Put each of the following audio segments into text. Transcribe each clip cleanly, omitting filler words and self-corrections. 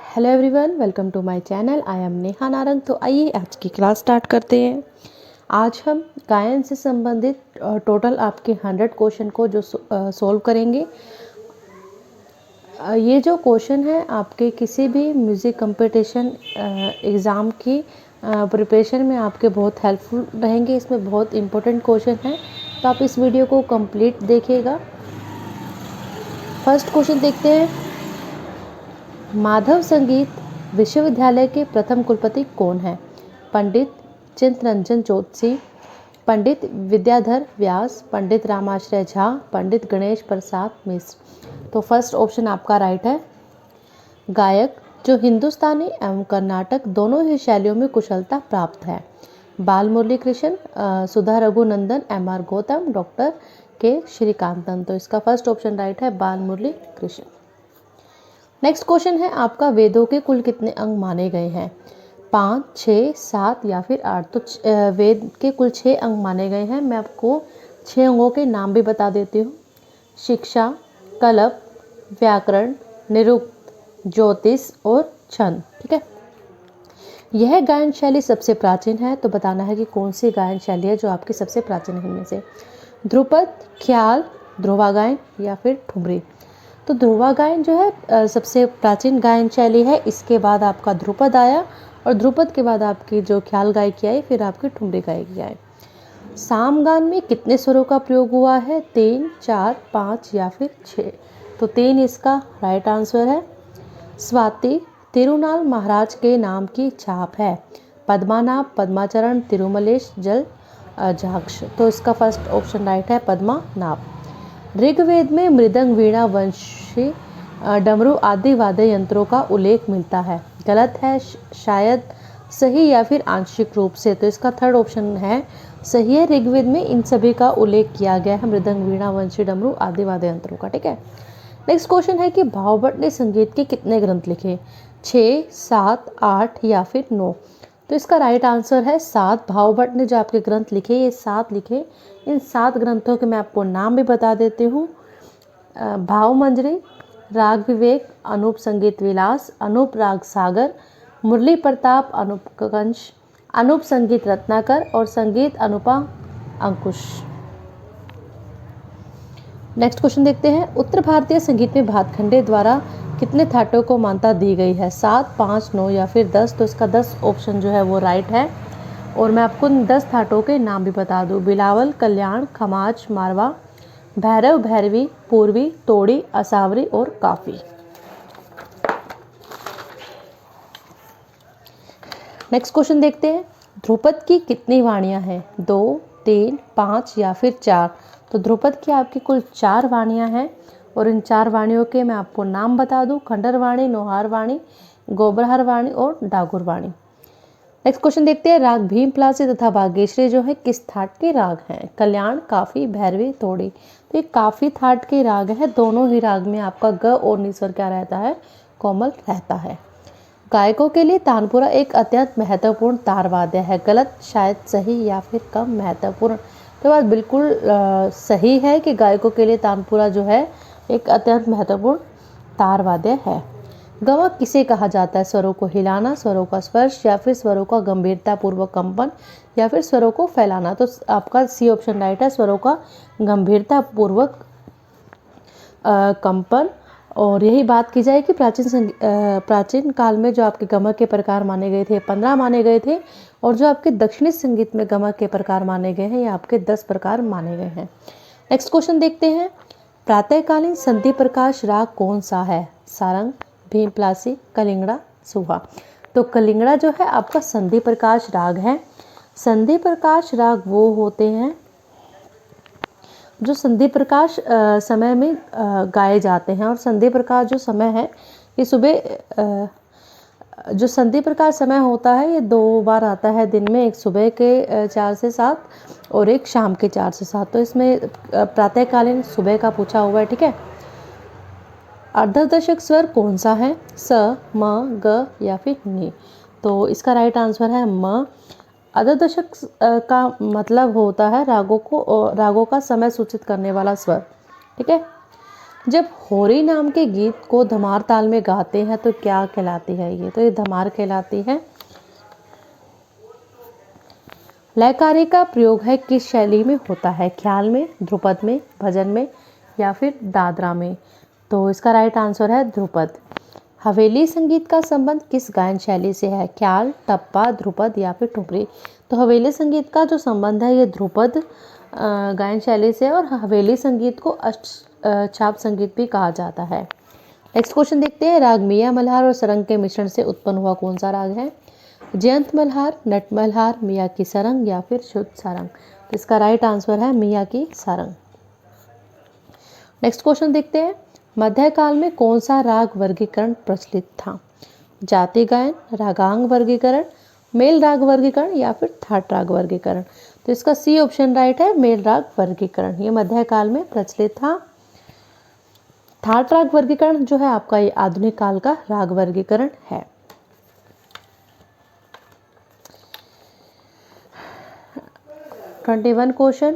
Hello everyone, welcome to my channel. I am Neha Narang. तो आइए आज की क्लास स्टार्ट करते हैं। आज हम गायन से संबंधित टोटल आपके 100 क्वेश्चन को जो सॉल्व करेंगे। ये जो क्वेश्चन है आपके किसी भी म्यूज़िक कंपटीशन एग्ज़ाम की प्रिपरेशन में आपके बहुत हेल्पफुल रहेंगे। इसमें बहुत इम्पोर्टेंट क्वेश्चन है, तो आप इस वीडियो को कंप्लीट देखिएगा। फर्स्ट क्वेश्चन देखते हैं। माधव संगीत विश्वविद्यालय के प्रथम कुलपति कौन है? पंडित चित्तरंजन जोशी, पंडित विद्याधर व्यास, पंडित रामाश्रय झा, पंडित गणेश प्रसाद मिश्र। तो फर्स्ट ऑप्शन आपका राइट है। गायक जो हिंदुस्तानी एवं कर्नाटक दोनों ही शैलियों में कुशलता प्राप्त है। बाल मुरली कृष्ण, सुधा रघुनंदन, एम.आर. गौतम, डॉक्टर के श्रीकांतन। तो इसका फर्स्ट ऑप्शन राइट है, बाल मुरली कृष्ण। नेक्स्ट क्वेश्चन है आपका, वेदों के कुल कितने अंग माने गए हैं? 5, 6, 7 या फिर 8। तो वेद के कुल 6 अंग माने गए हैं। मैं आपको 6 अंगों के नाम भी बता देती हूँ। शिक्षा, कल्प, व्याकरण, निरुक्त, ज्योतिष और छंद। ठीक है। यह गायन शैली सबसे प्राचीन है, तो बताना है कि कौन सी गायन शैली है जो आपकी सबसे प्राचीन है इनमें से। ध्रुपद, ख्याल, ध्रुवा गायन या फिर ठुमरी। तो ध्रुवा गायन जो है सबसे प्राचीन गायन शैली है। इसके बाद आपका ध्रुपद आया और ध्रुपद के बाद आपकी जो ख्याल गायकी आई, फिर आपकी ठुमरी गायकी आई। सामगान में कितने स्वरों का प्रयोग हुआ है? 3, 4, 5 या फिर 6। तो 3 इसका राइट आंसर है। स्वाति तिरुनाल महाराज के नाम की छाप है। पद्मानाभ, पद्माचरण, तिरुमलेश, जल जाक्ष। तो इसका फर्स्ट ऑप्शन राइट है, पद्मानाभ। ऋग्वेद में मृदंग, वीणा, वंशी, डमरू आदि वाद्य यंत्रों का उल्लेख मिलता है। गलत है, शायद सही या फिर आंशिक रूप से। तो इसका थर्ड ऑप्शन है सही है। ऋग्वेद में इन सभी का उल्लेख किया गया है, मृदंग, वीणा, वंशी, डमरू आदि वाद्य यंत्रों का। ठीक है। नेक्स्ट क्वेश्चन है कि भावभट्ट ने संगीत के कितने ग्रंथ लिखे? 6, 7, 8 या फिर 9। तो इसका राइट आंसर है 7। भावभट्ट ने जो आपके ग्रंथ लिखे, ये 7 लिखे। इन 7 ग्रंथों के मैं आपको नाम भी बता देती हूँ। भाव मंजरी, राग विवेक, अनूप संगीत विलास, अनूप राग सागर, मुरली प्रताप, अनूप कंश, अनूप संगीत रत्नाकर और संगीत अनुपा अंकुश। नेक्स्ट क्वेश्चन देखते हैं। उत्तर भारतीय संगीत में भातखंडे द्वारा कितने थाटों को मान्यता दी गई है? 7, 5, 9 या फिर 10। तो इसका 10 ऑप्शन जो है वो राइट है। और मैं आपको 10 थाटों के नाम भी बता दूं। बिलावल, कल्याण, खमाज, मारवा, भैरव, भैरवी, पूर्वी, तोड़ी, असावरी और काफी। नेक्स्ट क्वेश्चन देखते हैं। ध्रुपद की कितनी वाणियां हैं? 2, 3, 5 या फिर 4। तो ध्रुपद की आपकी कुल 4 वाणियां हैं और इन 4 वाणियों के मैं आपको नाम बता दूं। खंडर वाणी, नोहार वाणी, गोबरहर वाणी और डागुर वाणी। नेक्स्ट क्वेश्चन देखते हैं। राग भीमप्लासी तथा बागेश्वरी जो है किस थाट के राग हैं? कल्याण, काफी, भैरवी, तोड़ी। तो ये काफी थाट के राग है। दोनों ही राग में आपका ग और निस्वर क्या रहता है? कोमल रहता है। गायकों के लिए तानपुरा एक अत्यंत महत्वपूर्ण तार वाद्य है। गलत, शायद सही या फिर कम महत्वपूर्ण। तो बात बिल्कुल सही है कि गायकों के लिए तानपुरा जो है एक अत्यंत महत्वपूर्ण तार वाद्य है। गमक किसे कहा जाता है? स्वरों को हिलाना, स्वरों का स्पर्श या फिर स्वरों का गंभीरता पूर्वक कंपन या फिर स्वरों को फैलाना। तो आपका सी ऑप्शन राइट है, स्वरों का गंभीरता पूर्वक कंपन। और यही बात की जाए कि प्राचीन काल में जो आपके गमक के प्रकार माने गए थे 15 माने गए थे, और जो आपके दक्षिणी संगीत में गमक के प्रकार माने गए हैं ये आपके 10 प्रकार माने गए हैं। नेक्स्ट क्वेश्चन देखते हैं। प्रातःकालीन संधि प्रकाश राग कौन सा है? सारंग, भीमप्लासी, कलिंगड़ा, सुहा। तो कलिंगड़ा जो है आपका संधि प्रकाश राग है। संधि प्रकाश राग वो होते हैं जो संधि प्रकाश समय में गाए जाते हैं। और संधि प्रकाश जो समय है ये सुबह जो संधि प्रकाश समय होता है ये 2 बार आता है दिन में। एक सुबह के 4 से 7 और एक शाम के 4 से 7। तो इसमें प्रातःकालीन सुबह का पूछा हुआ है। ठीक है। अर्धदशक स्वर कौन सा है? स, म, ग या फिर नी। तो इसका राइट आंसर है म। अर्धदशक का मतलब होता है रागों का समय सूचित करने वाला स्वर। ठीक है। जब होरी नाम के गीत को धमार ताल में गाते हैं तो क्या कहलाती है ये? तो ये धमार कहलाती है। लयकारी का प्रयोग है किस शैली में होता है? ख्याल में, ध्रुपद में, भजन में या फिर दादरा में? तो इसका राइट आंसर है ध्रुपद। हवेली संगीत का संबंध किस गायन शैली से है? ख्याल, टप्पा, ध्रुपद या फिर ठुमरी? तो हवेली संगीत का जो संबंध है ये ध्रुपद गायन शैली से है और हवेली संगीत को अष्टछाप संगीत भी कहा जाता है। नेक्स्ट क्वेश्चन देखते हैं। राग मियाँ मल्हार और सरंग के मिश्रण से उत्पन्न हुआ कौन सा राग है? जयंत मल्हार, नट मल्हार, मियाँ की सरंग या फिर शुद्ध सारंग? तो इसका राइट आंसर है मियाँ की सारंग। नेक्स्ट क्वेश्चन देखते हैं। मध्यकाल में कौन सा राग वर्गीकरण प्रचलित था? जाति गायन, रागांग वर्गीकरण, मेल राग वर्गीकरण या फिर थाट राग वर्गीकरण? तो इसका सी ऑप्शन राइट है, मेल राग वर्गीकरण। ये मध्यकाल में प्रचलित था। थाट राग वर्गीकरण जो है आपका ये आधुनिक काल का राग वर्गीकरण है। क्वेश्चन,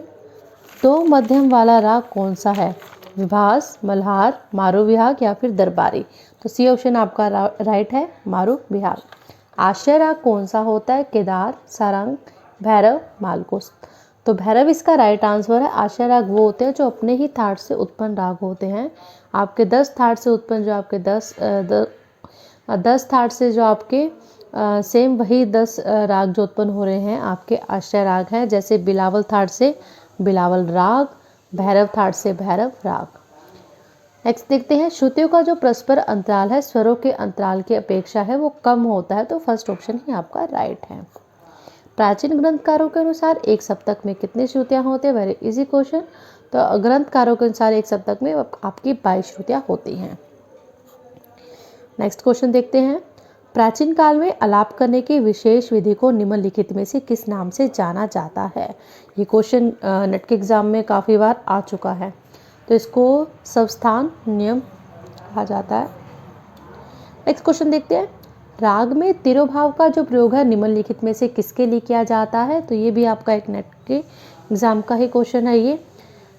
दो मध्यम वाला राग कौन सा है? विभास, मल्हार, मारू विहाग या फिर दरबारी? तो सी ऑप्शन आपका राइट है, मारू विहाग। आश्रय राग कौन सा होता है? केदार, सारंग, भैरव, मालकोस? तो भैरव इसका राइट आंसर है। आश्रय राग वो होते हैं जो अपने ही थाट से उत्पन्न राग होते हैं। आपके 10 थाट से उत्पन्न जो आपके 10 थाट से जो आपके सेम वही 10 राग जो उत्पन्न हो रहे हैं आपके आश्रय राग हैं। जैसे बिलावल थाट से बिलावल राग, भैरव थाट से भैरव राग। नेक्स्ट देखते हैं। श्रुतियों का जो परस्पर अंतराल है स्वरों के अंतराल की अपेक्षा है वो कम होता है। तो फर्स्ट ऑप्शन ही आपका राइट है। प्राचीन ग्रंथकारों के अनुसार एक सप्तक में कितनी श्रुतियाँ होती है? Very easy question. तो ग्रंथकारों के अनुसार एक सप्तक में आपकी 22 श्रुतियाँ होती हैं। नेक्स्ट क्वेश्चन देखते हैं। प्राचीन काल में आलाप करने की विशेष विधि को निम्नलिखित में से किस नाम से जाना जाता है? ये क्वेश्चन नेट के एग्जाम में काफ़ी बार आ चुका है। तो इसको संस्थान नियम कहा जाता है। नेक्स्ट क्वेश्चन देखते हैं। राग में तिरोभाव का जो प्रयोग है निम्नलिखित में से किसके लिए किया जाता है? तो ये भी आपका एक नेट के एग्जाम का ही क्वेश्चन है। ये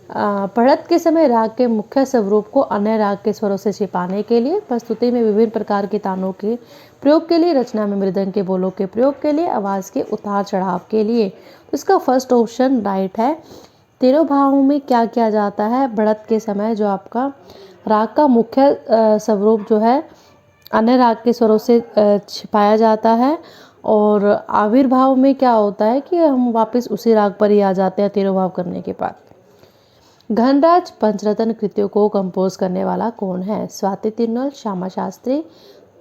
पढ़त के समय राग के मुख्य स्वरूप को अन्य राग के स्वरों से छिपाने के लिए, प्रस्तुति में विभिन्न प्रकार के तानों के प्रयोग के लिए, रचना में मृदंग के बोलों के प्रयोग के लिए, आवाज़ के उतार चढ़ाव के लिए। तो इसका फर्स्ट ऑप्शन राइट है। तिरोभाव में क्या किया जाता है? बढ़त के समय जो आपका राग का मुख्य स्वरूप जो है अन्य राग के स्वरों से छिपाया जाता है। और आविर्भाव में क्या होता है कि हम वापस उसी राग पर ही आ जाते हैं तिरोभाव करने के बाद। घनराज पंचरत्न कृतियों को कंपोज करने वाला कौन है? स्वाति तिरुनाल, श्यामा शास्त्री,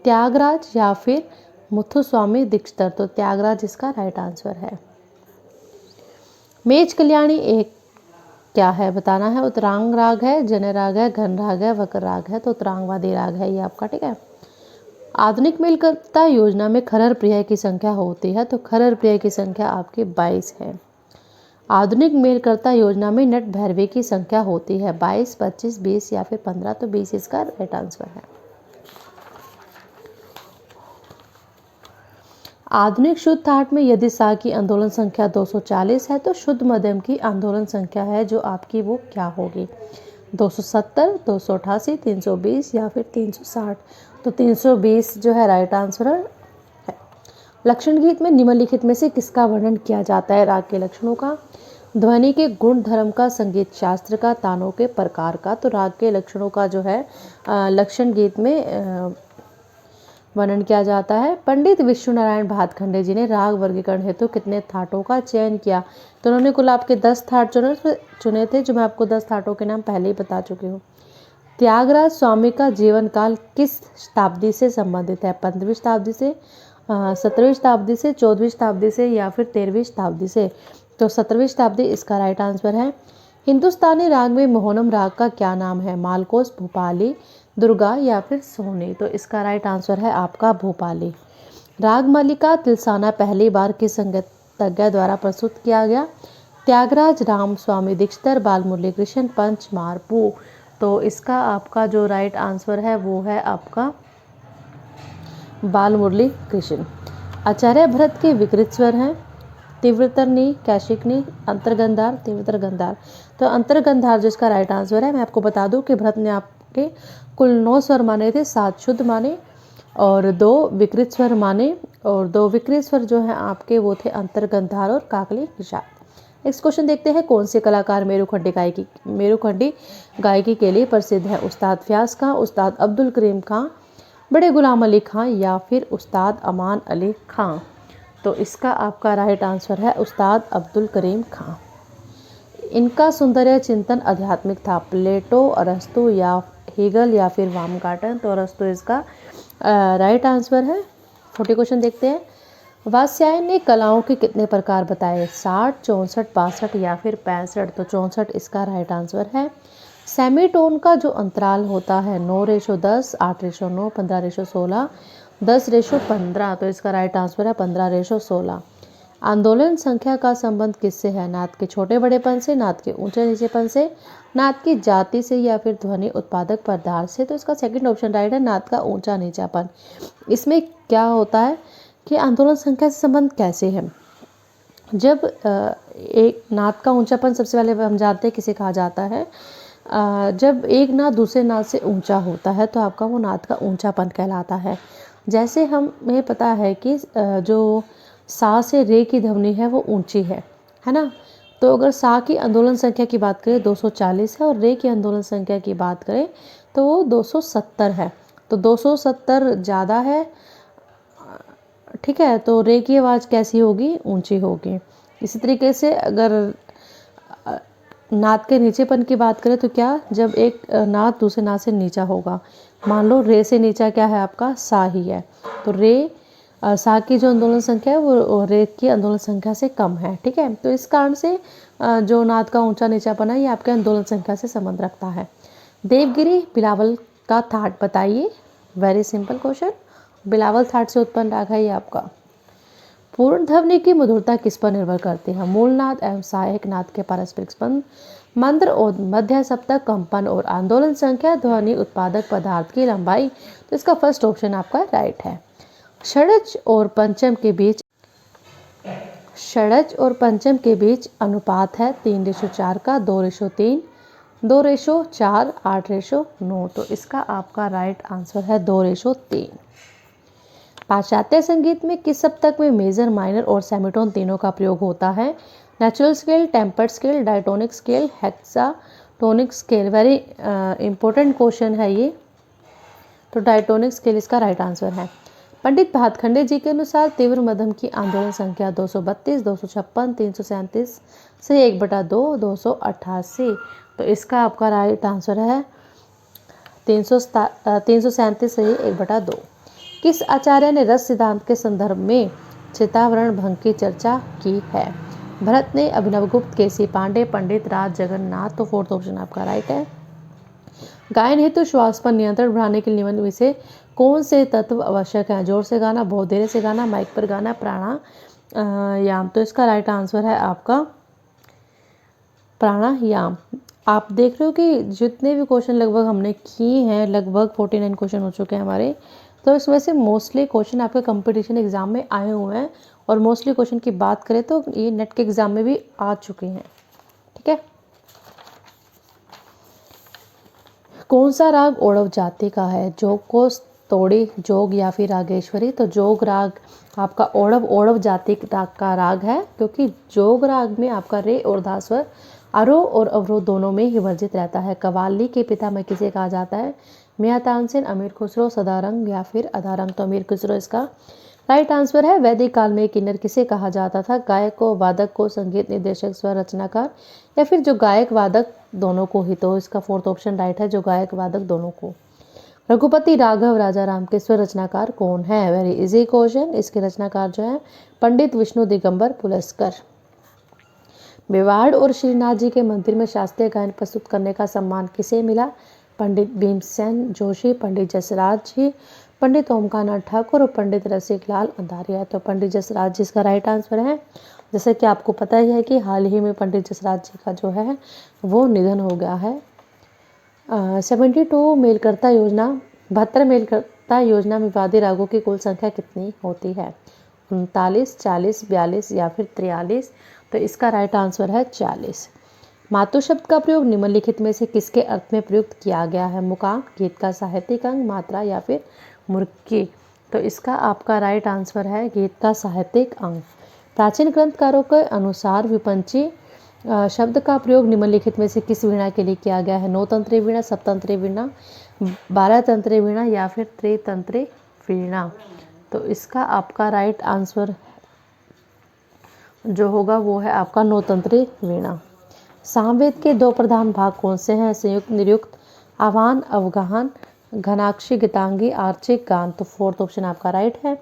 त्यागराज या फिर मुथुस्वामी दीक्षितर? तो त्यागराज इसका राइट आंसर है। मेज कल्याणी एक क्या है बताना है। उत्तरांग राग है, जन राग है, घन राग है, वक्र राग है? तो उत्तरांगवादी राग है ये आपका, ठीक है। आधुनिक मेलकर्ता योजना में खरर प्रिय की संख्या होती है। तो खरर प्रिय की संख्या आपकी 22 है। आधुनिक मेलकर्ता योजना में नट भैरवी की संख्या होती है 22, 25, 20 या फिर 15? तो 20 इसका राइट आंसर है। आधुनिक शुद्ध थाट में यदि सा की आंदोलन संख्या 240 है तो शुद्ध मध्यम की आंदोलन संख्या है जो आपकी वो क्या होगी? 270, 288, 320 या फिर 360? तो 320 जो है राइट आंसर है। लक्षण गीत में निम्नलिखित में से किसका वर्णन किया जाता है? राग के लक्षणों का, ध्वनि के गुण धर्म का, संगीत शास्त्र का, तानों के प्रकार का? तो राग के लक्षणों का जो है लक्षण गीत में वर्णन किया जाता है। पंडित विष्णु नारायण भातखंडे जी ने राग वर्गीकरण हेतु कितने थाटों का चयन किया? तो उन्होंने कुल आपके 10 थाट चुने थे, जो मैं आपको 10 थाटों के नाम पहले ही बता चुकी हूँ। त्यागराज स्वामी का जीवन काल किस शताब्दी से संबंधित है? 15वीं शताब्दी से, 17वीं शताब्दी से, 14वीं शताब्दी से या फिर 13वीं शताब्दी से? तो 17वीं शताब्दी इसका राइट आंसर है। हिंदुस्तानी राग में मोहनम राग का क्या नाम है? मालकोस, भोपाली, दुर्गा या फिर सोनी? तो इसका राइट आंसर है आपका भोपाली। राग मालिका तिलसाना पहली बार किस संगीतज्ञ द्वारा प्रस्तुत किया गया? त्यागराज, राम स्वामी दीक्षितर, बाल मुरली कृष्ण, पंच मारपू? तो इसका आपका जो राइट आंसर है वो है आपका बाल मुरली कृष्ण। आचार्य भरत के विकृत स्वर हैं तीव्रतरनी, कैशिकनी, अंतर्गंधार, तीव्रतर गंधार? तो अंतर्गंधार जिसका राइट आंसर है। मैं आपको बता दूं कि भरत ने के कुल 9 स्वर माने थे, 7 शुद्ध माने और 2 विकृत स्वर माने, और 2 विकृत स्वर जो हैं आपके वो थे अंतर, गंधार और काकली निषाद। नेक्स्ट क्वेश्चन देखते हैं, कौन से कलाकार मेरुखंडी गायकी के लिए प्रसिद्ध है? उस्ताद फयाज खां, उस्ताद अब्दुल करीम खां, बड़े गुलाम अली खां या फिर उस्ताद अमान अली खां? तो इसका आपका राइट आंसर है उस्ताद अब्दुल करीम खां। इनका सौंदर्य चिंतन आध्यात्मिक था। प्लेटो, अरस्तु या हेगल या फिर बामगार्टन? तो अरस्तु इसका राइट आंसर है। 40 क्वेश्चन देखते हैं, वात्स्यायन ने कलाओं के कितने प्रकार बताए? 60, 64, 62 या फिर 65? तो 64 इसका राइट आंसर है। सेमीटोन का जो अंतराल होता है 9:10, 8:9, 15:16, 10:15? तो इसका राइट आंसर है 15:16। आंदोलन संख्या का संबंध किससे है? नाद के छोटे बड़ेपन से, नाद के ऊंचे नीचेपन से, नाद की जाति से या फिर ध्वनि उत्पादक पदार्थ से? तो इसका सेकंड ऑप्शन राइट है, नाद का ऊंचा नीचापन। इसमें क्या होता है कि आंदोलन संख्या से संबंध कैसे है? जब एक नाद का ऊंचापन सबसे पहले हम जानते हैं किसे कहा जाता है, जब एक नाद दूसरे नाद से ऊंचा होता है तो आपका वो नाद का ऊंचापन कहलाता है। जैसे हमें पता है कि जो सा से रे की ध्वनि है वो ऊंची है ना? तो अगर सा की आंदोलन संख्या की बात करें 240 है और रे की आंदोलन संख्या की बात करें तो वो 270 है। तो 270 ज़्यादा है, ठीक है, तो रे की आवाज़ कैसी होगी? ऊंची होगी। इसी तरीके से अगर नाद के नीचेपन की बात करें तो क्या, जब एक नाद दूसरे नाद से नीचा होगा, मान लो रे से नीचा क्या है आपका? सा ही है, तो रे सा की जो आंदोलन संख्या है वो रे की आंदोलन संख्या से कम है, ठीक है। तो इस कारण से जो नाद का ऊंचा नीचापन है ये आपके आंदोलन संख्या से संबंध रखता है। देवगिरी बिलावल का थाट बताइए। वेरी सिंपल क्वेश्चन, बिलावल थाट से उत्पन्न राग है ये आपका। पूर्ण ध्वनि की मधुरता किस पर निर्भर करती है? मूल नाद एवं सहायक नाद के पारस्परिक संबंध, मंद्र और मध्य सप्तक, कंपन और आंदोलन संख्या, ध्वनि उत्पादक पदार्थ की लंबाई? तो इसका फर्स्ट ऑप्शन आपका राइट है। षड्ज और पंचम के बीच अनुपात है 3:4 का, 2:3, 2:4, 8:9? तो इसका आपका राइट आंसर है 2:3। पाश्चात्य संगीत में किस सप्तक में मेजर, माइनर और सेमीटोन तीनों का प्रयोग होता है? Natural scale, tempered scale, diatonic scale, hexatonic scale? Very important question है ये। तो डायटोनिक स्केल इसका राइट आंसर है। पंडित भातखंडे जी के अनुसार तीव्र मध्यम की आंदोलन संख्या 232, 256, 337 से 1/2, 288? तो इसका आपका राइट आंसर है 337 से 1/2। किस आचार्य ने रस सिद्धांत के संदर्भ में चितावरण भंग की चर्चा की है? भरत ने, अभिनवगुप्त, केसी पांडे, पंडित राज जगन्नाथ? तो फोर्थ ऑप्शन आपका राइट है। गायन हेतु श्वास पर नियंत्रण बढ़ाने के नियमन में से कौन से तत्व आवश्यक हैं? जोर से गाना, बहुत देर से गाना, माइक पर गाना, प्राणायाम? तो इसका राइट आंसर है आपका प्राणायाम। आप देख रहे हो कि जितने भी क्वेश्चन लगभग हमने किए हैं, लगभग 49 क्वेश्चन हो चुके हैं हमारे। तो इसमें से मोस्टली क्वेश्चन आपके कंपटीशन एग्जाम में आए हुए हैं, और मोस्टली क्वेश्चन की बात करें तो ये नेट के एग्जाम में भी आ चुके हैं, ठीक है। कौन सा राग ओड़व जाति का है? जोग को तोड़ी, जोग या फिर रागेश्वरी? तो जोग राग आपका ओड़व जाति का राग है, क्योंकि जोग राग में आपका रे और धा स्वर आरोह और अवरोह दोनों में ही वर्जित रहता है। कव्वाली के पिता में किसे कहा जाता है? मियां तानसेन, अमीर खुसरो, सदारंग या फिर अदारंग? तो अमीर खुसरो इसका राइट आंसर है। वैदिक काल में किन्नर किसे कहा जाता था? गायक को, वादक को, संगीत निर्देशक, स्वर रचनाकार या फिर जो गायक वादक दोनों को ही? तो इसका फोर्थ ऑप्शन राइट है, जो गायक वादक दोनों को। रघुपति राघव राजा राम के स्वर रचनाकार कौन है? Very easy question. इसके रचनाकार जो है पंडित विष्णु दिगंबर पुलस्कर। मेवाड़ और श्रीनाथ जी के मंदिर में शास्त्रीय गायन प्रस्तुत करने का सम्मान किसे मिला? पंडित भीमसेन जोशी, पंडित जसराज जी, पंडित ओमकारनाथ ठाकुर और पंडित रसिकलाल अंधारिया? तो पंडित जसराज जी इसका राइट आंसर है। जैसे कि आपको पता ही है कि हाल ही में पंडित जसराज जी का जो है वो निधन हो गया है। 72 मेलकर्ता योजना, 72 मेलकर्ता योजना में वाद्य रागों की कुल संख्या कितनी होती है? 39, 40, 42 या फिर 43? तो इसका राइट आंसर है 40। मातु शब्द का प्रयोग निम्नलिखित में से किसके अर्थ में प्रयुक्त किया गया है? मुकाम, गीत का साहित्यिक अंग, मात्रा या फिर मुर्की। तो इसका आपका राइट आंसर है गीत का साहित्यिक अंग। प्राचीन ग्रंथकारों के अनुसार विपंची शब्द का प्रयोग निम्नलिखित में से किस वीणा के लिए किया गया है? नौ तंत्री वीणा, सप्तंत्री वीणा, 12 तंत्री वीणा या फिर त्रितंत्री वीणा। तो इसका आपका राइट आंसर जो होगा वो है आपका नौ तंत्री वीणा। सामवेद के दो प्रधान भाग कौन से हैं? संयुक्त, निरुक्त, आह्वान, अवगाहन, घनाक्षी, गीतांगी, आर्चिक, गान। तो फोर्थ ऑप्शन आपका राइट है।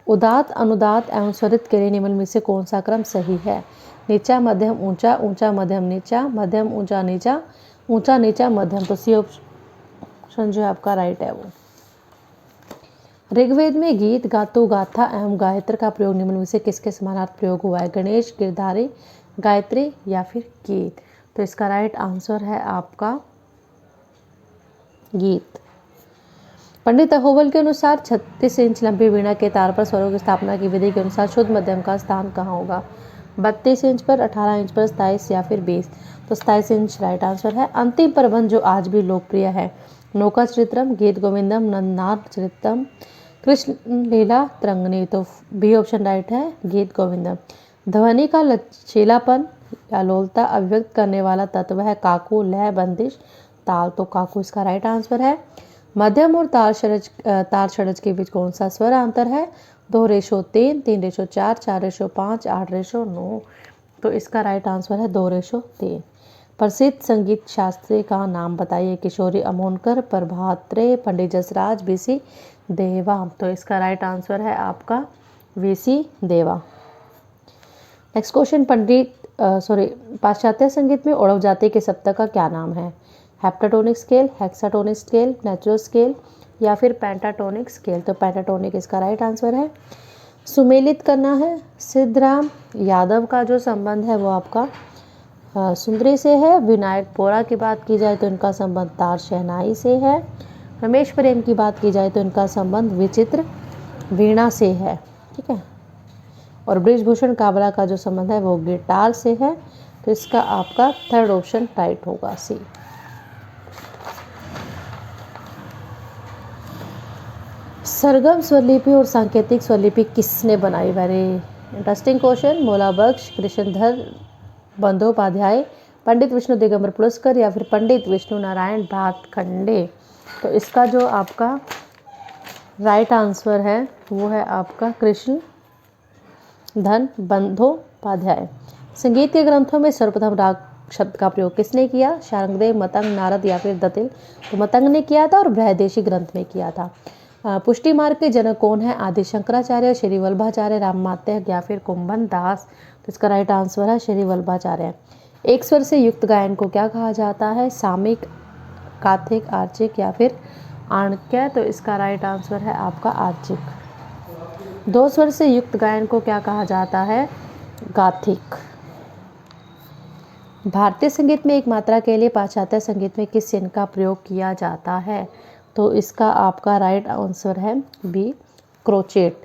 उदात, अनुदात एवं स्वरित के लिए निम्न में से कौन सा क्रम सही है? नीचा, मध्यम, ऊंचा, ऊंचा, मध्यम, नीचा, मध्यम, ऊंचा, नीचा, ऊंचा, नीचा, मध्यम। तो सी ऑप्शन जो है आपका राइट है वो। ऋग्वेद में गीत, गातु, गाथा एवं गायत्र का प्रयोग निम्न में से किसके समानार्थ प्रयोग हुआ है? गणेश, गिरधारी, गायत्री या फिर गीत। तो इसका राइट आंसर है आपका गीत। पंडित अहोबल के अनुसार 36 इंच लंबी वीणा के तार पर स्वरों की स्थापना की विधि के अनुसार शुद्ध मध्यम का स्थान कहाँ होगा? 32 इंच पर, 18 इंच पर, 27 या फिर 20। तो 27 इंच राइट आंसर है। अंतिम प्रबंध जो आज भी लोकप्रिय है, नौका चरित्रम, गीत गोविंदम, नंदनार चरितम, कृष्ण लीला तरंगनी। तो बी ऑप्शन राइट है, गीत गोविंदम। ध्वनि का लचीलापन या लोलता अभिव्यक्त करने वाला तत्व है काकू, लय, बंदिश, ताल। तो काकू इसका राइट आंसर है। मध्यम और तार षडज के बीच कौन सा स्वर अंतर है? 2:3, 3:4, 4:5, 8:9। तो इसका राइट आंसर है 2:3। प्रसिद्ध संगीत शास्त्री का नाम बताइए? किशोरी अमोनकर, प्रभात्रे, पंडित जसराज, बीसी देवा। तो इसका राइट आंसर है आपका बीसी देवा। नेक्स्ट क्वेश्चन, पाश्चात्य संगीत में ओड़व जाति के सप्तक का क्या नाम है? Heptatonic scale, hexatonic scale, natural scale या फिर पेंटाटोनिक स्केल। तो पेंटाटोनिक इसका राइट आंसर है। सुमेलित करना है, सिद्धराम यादव का जो संबंध है वो आपका सुंदरी से है। विनायक पोरा की बात की जाए तो इनका संबंध तार शहनाई से है। रमेश प्रेम की बात की जाए तो इनका संबंध विचित्र वीणा से है, ठीक है। और बृजभूषण काबरा का जो संबंध है वो गिटार से है। तो इसका आपका थर्ड ऑप्शन राइट होगा, सी। सरगम स्वरलिपि और सांकेतिक स्वरलिपि किसने बनाई? Very interesting question. Maulabakhsh, Krishnadhar Bandopadhyay, Pandit Vishnu Digambar Paluskar या फिर पंडित विष्णु नारायण भातखंडे। तो इसका जो आपका राइट आंसर है वो है आपका कृष्णधर बंदोपाध्याय। संगीत के ग्रंथों में सर्वप्रथम राग शब्द का प्रयोग किसने किया? शारंगदेव, मतंग, नारद या फिर दतिल। तो मतंग ने किया था और बृहदेशी ग्रंथ में किया था। पुष्टि मार्ग के जनक कौन है? आदि शंकराचार्य, श्री वल्लभाचार्य, राममात्य या फिर कुंभन दास। तो इसका राइट आंसर है श्री वल्लभाचार्य। एक स्वर से युक्त गायन को क्या कहा जाता है? सामिक, काथिक, आर्चिक या फिर आणक्य। तो इसका राइट आंसर है आपका आर्चिक। दो स्वर से युक्त गायन को क्या कहा जाता है? गाथिक। भारतीय संगीत में एक मात्रा के लिए पाश्चात्य संगीत में किस चिन्ह का प्रयोग किया जाता है? तो इसका आपका राइट आंसर है बी, क्रोचेट।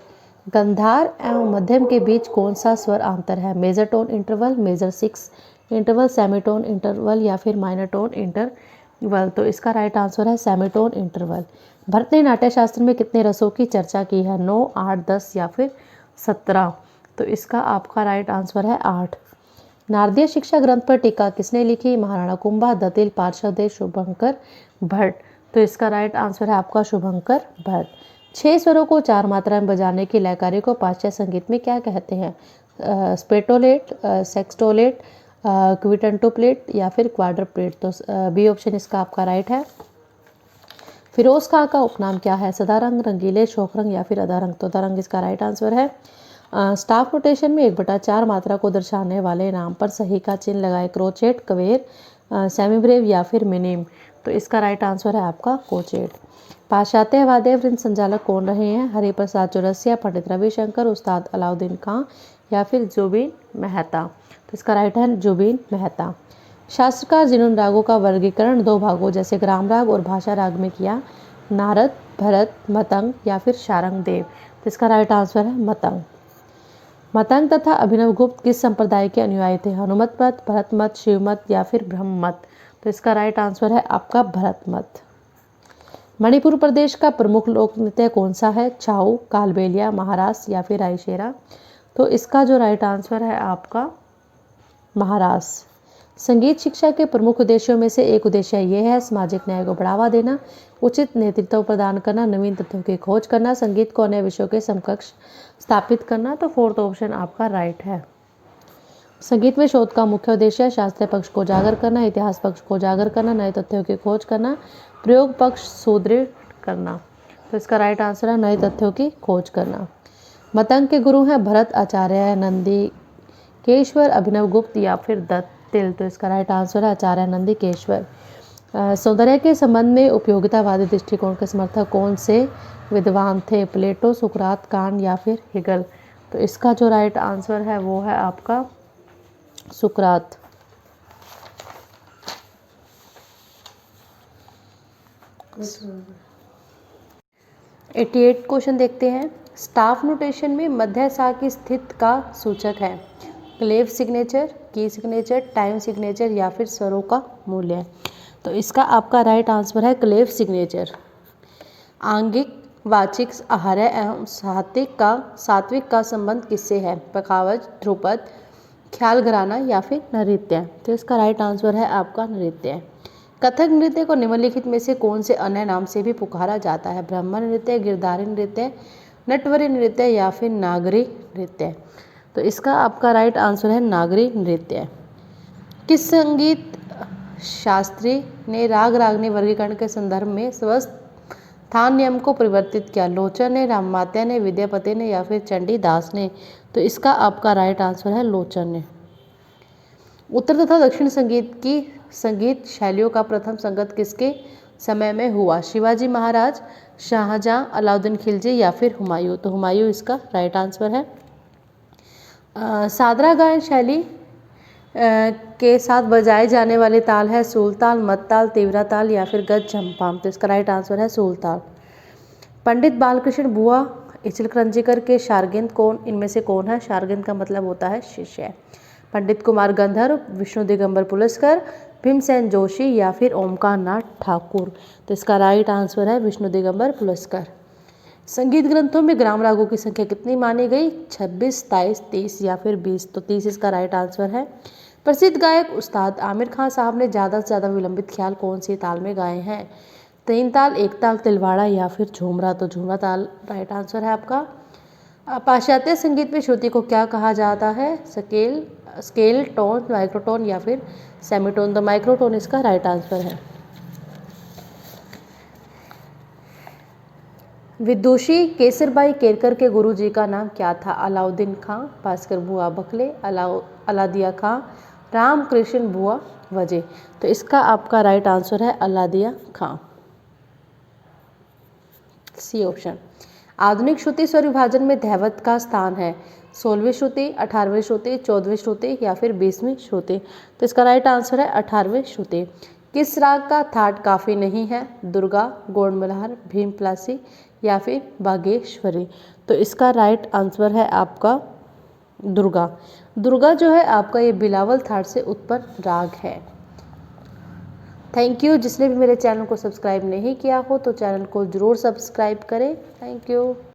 गंधार एवं मध्यम के बीच कौन सा स्वर अंतर है? Major tone interval, major 6 interval, semitone interval या फिर माइनर टोन इंटरवल। तो इसका राइट आंसर है सेमीटोन इंटरवल। भरत ने नाट्य शास्त्र में कितने रसों की चर्चा की है? 9, 8, 10 या फिर 17। तो इसका आपका राइट आंसर है 8। नारदीय शिक्षा ग्रंथ पर टीका किसने लिखी? महाराणा कुंभा, दतिल, पार्श्वदेव, शुभंकर भट्ट। तो इसका राइट आंसर है आपका शुभंकर भट्ट। 6 स्वरों को 4 मात्रा में बजाने की लयकारी को पाश्चात्य संगीत में क्या कहते हैं? स्पेटोलेट, सेक्सटोलेट, क्विंटोप्लेट या फिर क्वाड्रप्लेट। तो बी ऑप्शन इसका आपका राइट है। फिरोज खां का उपनाम क्या है? सदारंग, रंगीले, शोकरंग या फिर अदारंग। तो अदारंग इसका राइट आंसर है। स्टाफ नोटेशन में 1/4 मात्रा को दर्शाने वाले नाम पर सही का चिन्ह लगाए। क्रोचेट, कवेर, सेमीब्रेव या फिर मिनिम। तो इसका राइट आंसर है आपका कोचेट। पाश्चात्य वाद्य वृंद संचालक कौन रहे हैं? हरिप्रसाद चौरसिया, पंडित रविशंकर, उस्ताद अलाउद्दीन खां या फिर जुबीन मेहता। तो इसका राइट है जुबीन मेहता। शास्त्रकार जिन्होंने रागों का वर्गीकरण 2 भागों जैसे ग्राम राग और भाषा राग में किया? नारद, भरत, मतंग या फिर शारंगदेव। तो इसका राइट आंसर है मतंग। मतंग तथा अभिनवगुप्त किस संप्रदाय के अनुयायी थे? हनुमत मत, भरत मत, शिव मत या फिर ब्रह्म मत? तो इसका राइट आंसर है आपका भरत मत। मणिपुर प्रदेश का प्रमुख लोक नृत्य कौन सा है? छाऊ, कालबेलिया, महारास या फिर आइशेरा? तो इसका जो राइट आंसर है आपका महारास। संगीत शिक्षा के प्रमुख उद्देश्यों में से एक उद्देश्य ये है सामाजिक न्याय को बढ़ावा देना, उचित नेतृत्व प्रदान करना, नवीन तथ्यों की खोज करना, संगीत को अन्य विषयों के समकक्ष स्थापित करना। तो फोर्थ ऑप्शन आपका राइट है। संगीत में शोध का मुख्य उद्देश्य शास्त्रीय पक्ष को उजागर करना, इतिहास पक्ष को उजागर करना, नए तथ्यों की खोज करना, प्रयोग पक्ष सुदृढ़ करना। तो इसका राइट आंसर है नए तथ्यों की खोज करना। मतंग के गुरु हैं भरत, आचार्य, नंदीकेश्वर, अभिनवगुप्त या फिर दत्तिल? तो इसका राइट आंसर है आचार्य नंदीकेश्वर। सौंदर्य के संबंध में उपयोगितावादी दृष्टिकोण के समर्थक कौन से विद्वान थे? प्लेटो, सुकरात, कांट या फिर हेगल? तो इसका जो राइट आंसर है वो है आपका सुकरात। एटी 88 क्वेश्चन देखते हैं। स्टाफ नोटेशन में मध्य सा की स्थिति का सूचक है? क्लेव सिग्नेचर, की सिग्नेचर, टाइम सिग्नेचर या फिर स्वरों का मूल्य? तो इसका आपका राइट आंसर है क्लेव सिग्नेचर। आंगिक, वाचिक, आहार्य एवं सात्विक का संबंध किससे है? पखावज, ध्रुपद, ख्याल घराना या फिर नृत्य? तो इसका राइट आंसर है आपका नृत्य। कथक नृत्य को निम्नलिखित में से कौन से अन्य नाम से भी पुकारा जाता है? ब्राह्मण नृत्य, गिरधारी नृत्य, नटवरी नृत्य या फिर नागरी नृत्य? तो इसका आपका राइट आंसर है नागरी नृत्य। किस संगीत शास्त्री ने राग रागनी वर्गीकरण के संदर्भ में स्वस्थान नियम को परिवर्तित किया? लोचन ने, राममात्या ने, विद्यापति ने या फिर चंडीदास ने? तो इसका आपका राइट आंसर है लोचन ने। उत्तर तथा दक्षिण संगीत की संगीत शैलियों का प्रथम संगत किसके समय में हुआ? शिवाजी महाराज, शाहजहां, अलाउद्दीन खिलजी या फिर हुमायूं? तो हुमायूं इसका राइट आंसर है। सादरा गायन शैली के साथ बजाए जाने वाले ताल है सूलताल, मत्ताल, तीव्रा ताल या फिर गज झम्पाम? तो इसका राइट आंसर है सूलताल। पंडित बालकृष्ण बुआ इचलकरंजीकर के शार्गिंद कौन इनमें से कौन है? शार्गिंद का मतलब होता है शिष्य। पंडित कुमार गंधर्व, विष्णु दिगंबर पुलस्कर, भीमसेन जोशी या फिर ओमकार नाथ ठाकुर? तो इसका राइट आंसर है विष्णु दिगंबर पुलस्कर। संगीत ग्रंथों में ग्राम रागों की संख्या कितनी मानी गई? 26, 27, 30 या फिर 20? तो 30 इसका राइट आंसर है। प्रसिद्ध गायक उस्ताद आमिर खान साहब ने ज़्यादा से ज़्यादा विलंबित ख्याल कौन सी ताल में गाए हैं? 3 ताल, 1 ताल, तिलवाड़ा या फिर झूमरा? तो झूमरा ताल राइट आंसर है आपका। पाश्चात्य संगीत में श्रुति को क्या कहा जाता है? स्केल, टोन, माइक्रोटोन या फिर सेमीटोन? तो माइक्रोटोन इसका राइट आंसर है। विदुषी केसरबाई केरकर के गुरुजी का नाम क्या था? अलाउद्दीन खां, भास्कर बुआ बकले, अलादिया खां, रामकृष्ण बुआ वजे? तो इसका आपका राइट आंसर है अलादिया खां, सी ऑप्शन। आधुनिक श्रुति स्वर विभाजन में दैवत का स्थान है? 16वीं श्रुति, 18वीं श्रुति, 14वीं श्रुति या फिर 20वीं श्रुति? तो इसका राइट आंसर है 18वीं श्रुति। किस राग का थाट काफी नहीं है? दुर्गा, गोंडमल्हार, भीमपलासी या फिर बागेश्वरी? तो इसका राइट आंसर है आपका दुर्गा। दुर्गा जो है आपका ये बिलावल थाट से उत्पन्न राग है। Thank you. जिसने भी मेरे चैनल को सब्सक्राइब नहीं किया हो तो चैनल को ज़रूर सब्सक्राइब करें। Thank you.